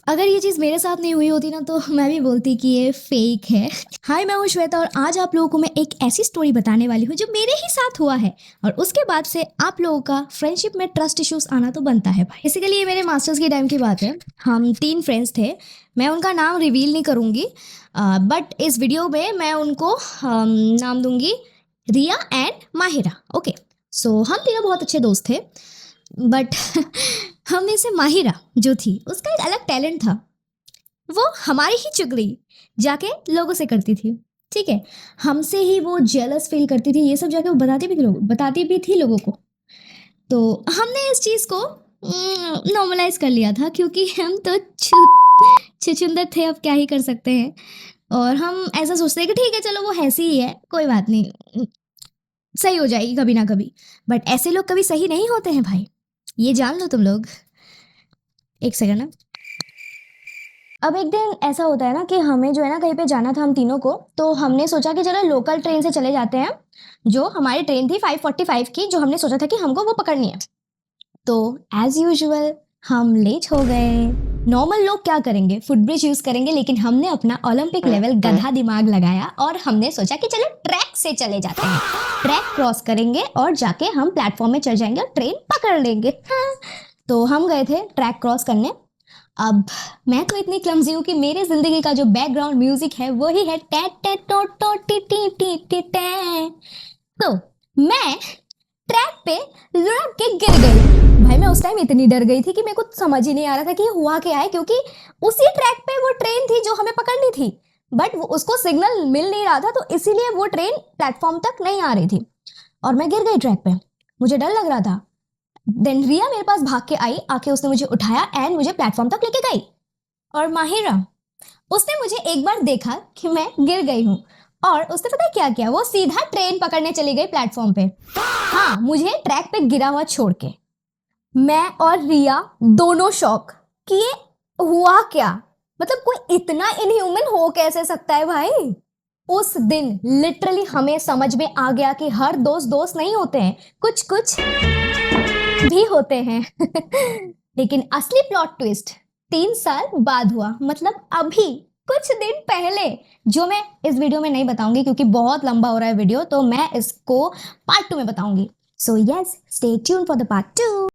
अगर ये चीज़ मेरे साथ नहीं हुई होती ना तो मैं भी बोलती कि ये फेक है। हाय, मैं हूँ श्वेता और आज आप लोगों को मैं एक ऐसी स्टोरी बताने वाली हूँ जो मेरे ही साथ हुआ है और उसके बाद से आप लोगों का फ्रेंडशिप में ट्रस्ट इश्यूज आना तो बनता है भाई। बेसिकली ये मेरे मास्टर्स के टाइम की बात है। हम 3 फ्रेंड्स थे। मैं उनका नाम रिवील नहीं करूँगी, बट इस वीडियो में मैं उनको नाम दूंगी रिया एंड माहिरा। ओके, सो हम तीनों बहुत अच्छे दोस्त थे, बट हम में से माहिरा जो थी उसका एक अलग टैलेंट था। वो हमारी ही चुगली जाके लोगों से करती थी। ठीक है, हमसे ही वो जेलस फील करती थी, ये सब जाके वो बताती भी थी लोगों को। तो हमने इस चीज़ को नॉर्मलाइज कर लिया था क्योंकि हम तो छुछुंदर थे, अब क्या ही कर सकते हैं। और हम ऐसा सोचते हैं कि ठीक है चलो वो ऐसी ही है, कोई बात नहीं, सही हो जाएगी कभी ना कभी। बट ऐसे लोग कभी सही नहीं होते हैं भाई, ये जान लो तुम लोग। एक सेकंड ना। अब एक दिन ऐसा होता है ना कि हमें जो है ना कहीं पे जाना था हम तीनों को, तो हमने सोचा कि चलो लोकल ट्रेन से चले जाते हैं। जो हमारी ट्रेन थी 5:45 की, जो हमने सोचा था कि हमको वो पकड़नी है। तो एज यूजुअल हम लेट हो गए। नॉर्मल लोग क्या करेंगे, फुटब्रिज यूज करेंगे, लेकिन हमने अपना ओलंपिक लेवल गधा दिमाग लगाया और हमने सोचा कि चलो ट्रैक से चले जाते हैं। ट्रैक क्रॉस करेंगे और जाके हम प्लेटफॉर्म में चढ़ जाएंगे और ट्रेन पकड़ लेंगे। तो हम गए थे ट्रैक क्रॉस करने। अब मैं तो इतनी क्लमजी हूँ कि मेरे जिंदगी का जो बैकग्राउंड म्यूजिक है वही है टे टे टो टो टी टी टी टी टे। तो मैं ट्रैक पे लुढ़क के गिर गई। भाई मैं उस टाइम इतनी डर गई थी कि मेरे को समझ ही नहीं आ रहा था कि हुआ क्या है, क्योंकि उसी ट्रैक पे वो ट्रेन थी जो हमें पकड़नी थी, बट उसको सिग्नल मिल नहीं रहा था, तो इसीलिए वो ट्रेन प्लेटफॉर्म तक नहीं आ रही थी और मैं गिर गई ट्रैक पे। मुझे डर लग रहा था। देन रिया मेरे पास भाग के आई, आके उसने मुझे उठाया एंड मुझे प्लेटफॉर्म तक लेके गई। और माहिरा, उसने मुझे एक बार देखा कि मैं गिर गई हूँ और उसने पता है क्या किया, वो सीधा ट्रेन पकड़ने चली गई प्लेटफॉर्म पे। हाँ, मुझे ट्रैक पे गिरा हुआ छोड़ के। मैं और रिया दोनों शॉक कि ये हुआ क्या, मतलब कोई इतना इनह्यूमन हो कैसे सकता है भाई। उस दिन लिटरली हमें समझ में आ गया कि हर दोस्त दोस्त नहीं होते हैं, कुछ कुछ भी होते हैं। लेकिन असली प्लॉट ट्विस्ट 3 साल बाद हुआ, मतलब अभी कुछ दिन पहले, जो मैं इस वीडियो में नहीं बताऊंगी क्योंकि बहुत लंबा हो रहा है वीडियो, तो मैं इसको पार्ट 2 में बताऊंगी। So yes, stay tune for the part 2।